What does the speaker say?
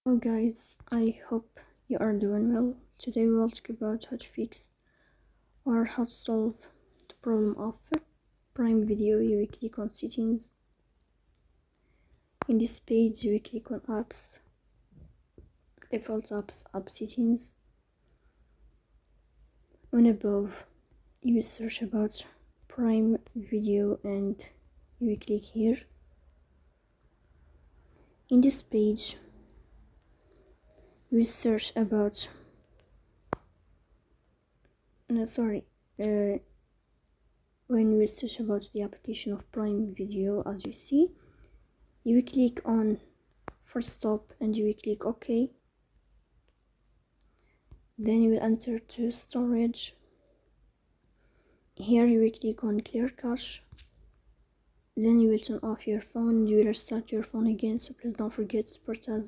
Hello guys, I hope you are doing well. Today we will talk about how to fix or how to solve the problem of Prime Video. You will click on settings. In this page you will click on apps, default apps, app settings. On above you will search about Prime Video and you will click here. In this page we search about when we search about the application of Prime Video, as you see, you will click on first stop and you will click OK. Then you will enter to storage. Here you will click on clear cache. Then you will turn off your phone and you will restart your phone again, so please don't forget to support us